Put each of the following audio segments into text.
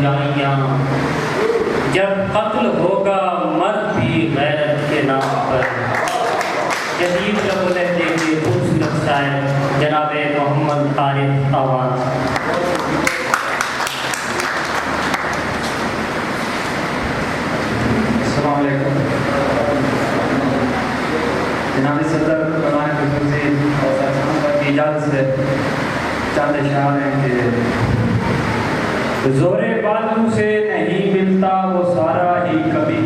آئیاں، جب قتل ہوگا مرد بھی غیرت کے نام پر۔ جدید لب لہجے کے خوبصورت شاعر جناب محمد طارق آواز۔ السلام علیکم جناب صدر علماء خصوصی اور کی اجازت سے چند اشعار ہیں کہ زور بازو سے نہیں ملتا وہ سارا ہی کبھی،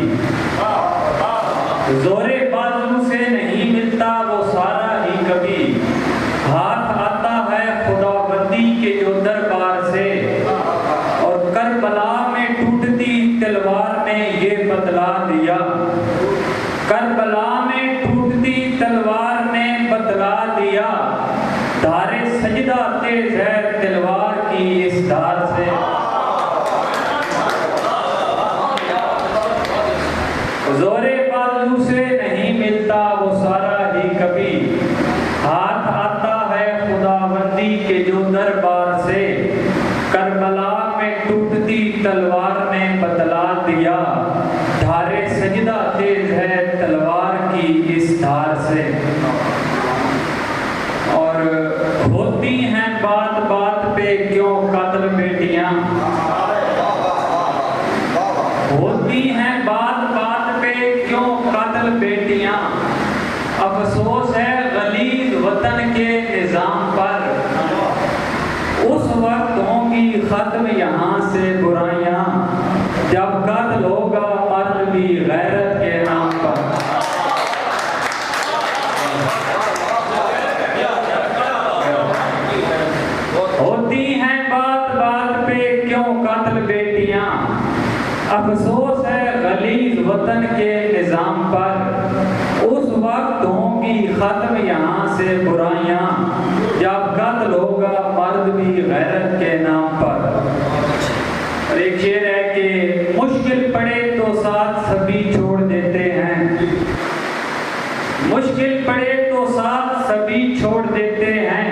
زور بازو سے نہیں ملتا وہ سارا ہی کبھی، ہاتھ آتا ہے خدا بندی کے جو دربار سے، اور کربلا میں ٹوٹتی تلوار نے یہ بتلا دیا، کربلا میں ٹوٹتی تلوار نے بتلا دیا، دھار سجدہ تیز ہے تلوار کی اس دھار سے۔ زور بازو سے نہیں ملتا وہ سارا ہی کبھی، ہاتھ آتا ہے خدا بندی کے جو دربار سے، کربلا میں ٹوٹتی تلوار نے بتلا دیا، دھار سجدہ تیز ہے تلوار کی اس دھار سے۔ اور ہوتی ہیں بات بات پہ کیوں قتل بیٹیاں، ہوتی ہیں بات بات پہ کیوں قتل بیٹیاں، افسوس ہے غلیظ وطن کے نظام پر، اس وقت ہوں گی ختم یہاں سے برائیاں، جب قتل ہوگا مرد بھی غیرت کے نام پر۔ ہوتی ہیں بات بات پہ کیوں قتل بیٹیاں، افسوس ہے غلیظ وطن کے نظام پر، اس وقت ہوں گی ختم یہاں سے برائیاں، جب قتل ہوگا مرد بھی غیرت کے نام پر۔ اور ایک شعر ہے کہ مشکل پڑے تو ساتھ سبھی چھوڑ دیتے ہیں، مشکل پڑے تو ساتھ سبھی چھوڑ دیتے ہیں،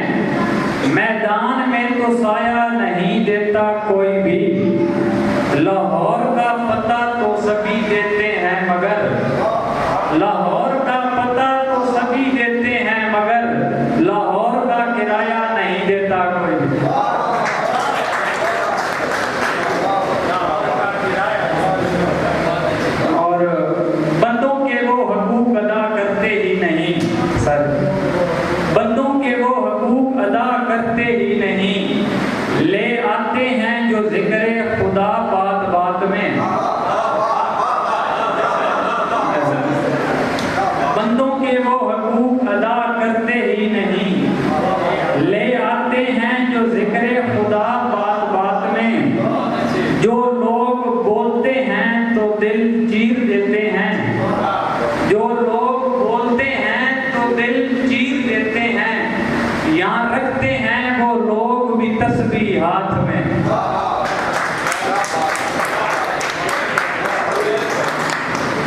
میدان میں تو سایہ نہیں دیتا کوئی بھی، لاہور کا پتہ تو سبھی دیتے ہیں مگر، لاہور کا پتہ تو سبھی دیتے ہیں مگر، لاہور کا کرایہ نہیں دیتا کوئی بھی۔ اور بندوں کے وہ حقوق ادا کرتے ہی نہیں سر، بندوں کے وہ حقوق ادا کرتے ہی نہیں، لے آتے ہیں جو ذکر خدا بات بات میں، بندوں کے وہ حقوق ادا کرتے ہی نہیں، لے آتے ہیں جو ذکر خدا بات بات میں، جو لوگ بولتے ہیں تو دل چیر دیتے ہیں، جو لوگ بولتے ہیں تو دل چیر دیتے ہیں، یہاں رکھتے ہیں وہ لوگ بھی تسبیح ہاتھ میں۔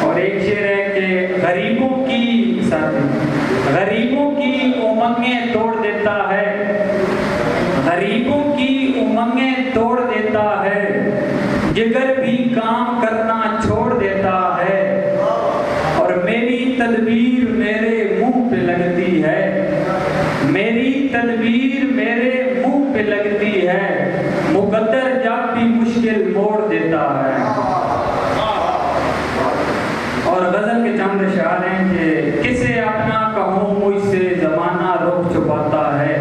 اور ایک شعر ہے کہ غریبوں کی امنگیں توڑ دیتا ہے، غریبوں کی امنگیں توڑ دیتا ہے، جگر بھی کام کرنا چھوڑ دیتا ہے، اور میری تدبیر میرے منہ پہ لگتی ہے، میری تدبیر میرے منہ پہ لگتی ہے، مقدر جب بھی مشکل موڑ دیتا ہے۔ اور غزل کے چند اشعار ہیں کہ کسے اپنا کہوں مجھ سے زمانہ رخ چھپاتا ہے،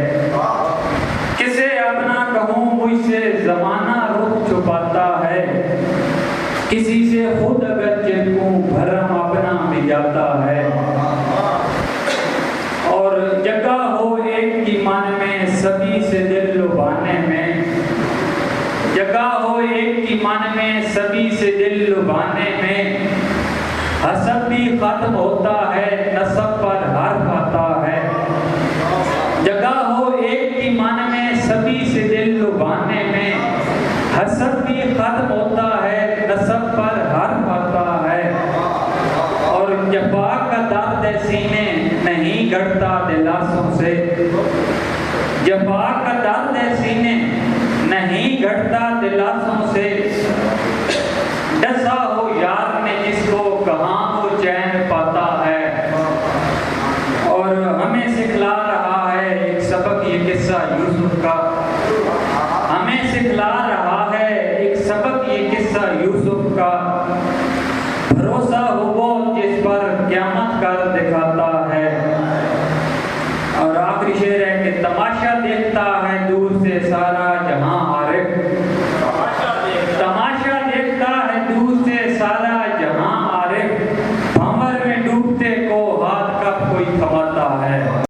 کسے اپنا کہوں مجھ سے زمانہ رخ چھپاتا ہے، کسی سے خود اگر چلوں بھرم اپنا بھی جاتا ہے، اور جگہ ہو ایک کی من میں سبھی سے دل لبھانے میں، جگہ ہو ایک کی من میں سبھی سے دل لبھانے میں، حسب بھی ختم ہوتا ہے نسب پر حرف آتا ہے، جگہ ہو ایک کی من میں سبھی سے دل لبھانے میں، حسب بھی ختم ہوتا ہے نسب پر حرف آتا ہے، اور جفا کا درد سینے نہیں گھٹتا دلاسوں سے، جفا کا درد سینے نہیں گھٹتا دلاسوں سے، ایسا ہو جس پر قیامت کر دکھاتا